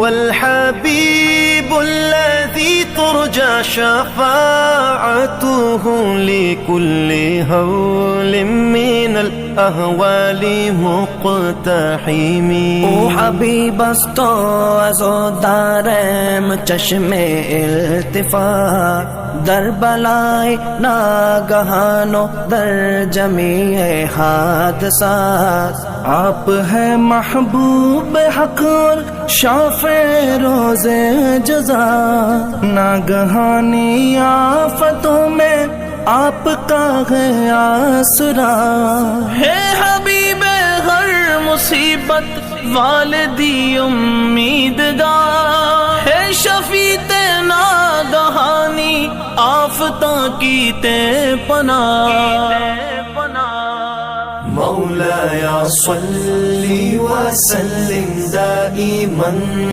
الحبيب الذي ترجى شفاعته لكل هول من الأهوال مقتحم. او حبیب است و عزادارم چشم التفات در بلائے ناگہان و در جمیع حادثات. آپ ہیں محبوب حق اور شافع روز جزا. ناگہانی آفتوں میں آپ کا ہے آسرا. ہے حبیب ہر مصیبت والدی امیدگار. ہے شفیع ناگہانی آفتاں کی تے پناہ. مولاي صل وسلم دائما